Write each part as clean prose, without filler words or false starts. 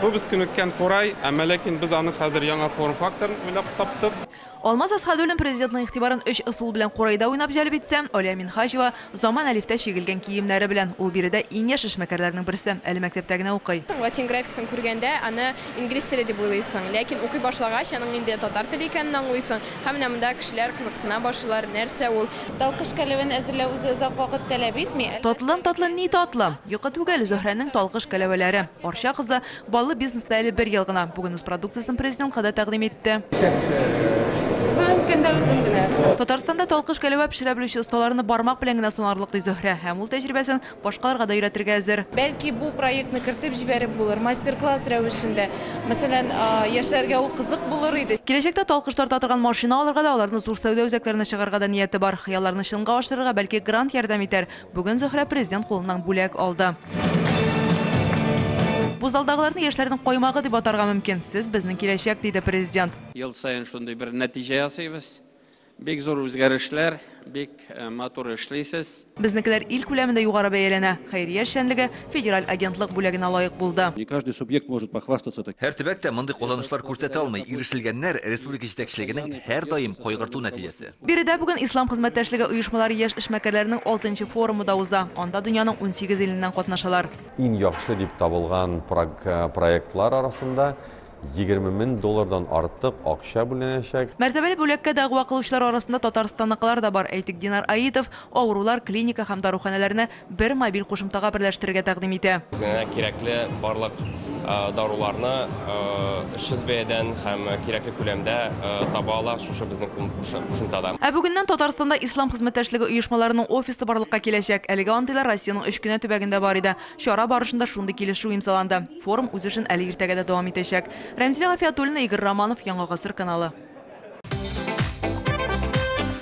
Күбез көн үткән курай, әмма ләкин без аны хәзер яңа форм факторын уйлап таптык. Алмаз Асхадуллин президентның игътибарын 3 ысул белән курайда уйнап җәлеп итсә, Алия Минхажева заман әлифтә чигелгән киемнәре белән ул биредә иң яшь эшмәкәрләрнең берсе, әле мәктәптә генә укый. Латин графикасын күргәндә, аны инглиз теле дип уйлыйсың, ләкин укый башлагач, аның инде татар теле икәнен аңлыйсың. Һәм менә монда кешеләр кызыксына башлар, нәрсә ул? Талкыш кәләвен әзерләү үзе озак вакыт таләп итми. Татлы ни татлы. Йокы түгел Зөһрәнең талкыш кәләвәләре. Арча кызы баллы бизнеста әле 1 ел гына. Бүген үз продукциясын президент хәдә тәкъдим итте. Татарстанда талкыш кәләвә пешерә белүче осталарны бармак белән генә санарлык ди Зөһрә, һәм ул тәҗрибәсен башкаларга да өйрәтергә әзер. Бәлки бу проектны кертеп җибәреп булыр, мастер-класс рәвешендә. Мәсәлән, яшьләргә ул кызык булыр иде. Киләчәктә талкыш тарта торган машина алырга да, аларны зур сәүдә үзәкләренә чыгарга да нияте бар. Хыялларны чынга ашырырга бәлки грант ярдәм итәр. Бүген Зөһрә президент кулыннан бүләк алды. Бу залдагыларны яшьләрнең каймагы дип атарга мөмкин. Сез безнең киләчәк, диде президент. Ел сайын шундый бер нәтиҗә ясыйбыз. Бик зур үзгәрешләр, бик матур эшлисез. Безнекеләр ил күләмендә югары бәяләнә. Хәйрия эшчәнлеге федераль агентлык бүләгенә лаек булды. Не каждый субъект может похвастаться таким. Һәр төбәктә мондый казанышлар күрсәтә алмый, ирешелгәннәр республика җитәкчелегенең һәр даим кайгырту нәтиҗәсе. Биредә бүген ислам хезмәттәшлеге оешмалары яшь эшмәкәрләренең 6-нчы форумы да уза. Анда дөньяның 18 иленнән катнашалар. Иң яхшы дип табылган проектлар арасында $20,000 артык акча бүленәчәк. Мәртәбәле бүләккә дәгъва кылучылар арасында Татарстанныкылар да бар. Әйтик, Динар Аитов авырулар клиника һәм даруханәләренә бер мобиль кушымтага берләштерергә тәкъдим итә. Үзенә кирәкле барлык даруларны эшсез бәядән һәм кирәкле күләмдә таба ала шушы безнең кушымтада. Ә бүгеннән Татарстанда ислам хезмәттәшлеге оешмаларының офисы барлыкка киләчәк. Әлегә андыйлар Россиянең 3 кенә төбәгендә бар иде. Чара барышында шундый килешү имзаланды. Форум үз эшен әле иртәгә дә дәвам итәчәк. Рәмзилә Гафиятуллина, Игорь Романов, Яңа гасыр каналы.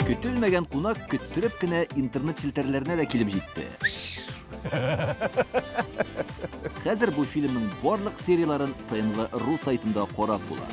Көтелмәгән кунак көттереп кенә интернет челтәрләренә дә килеп җитте. Хәзер бу фильмның барлык серияларын ТНВ.ру сайтында карап була.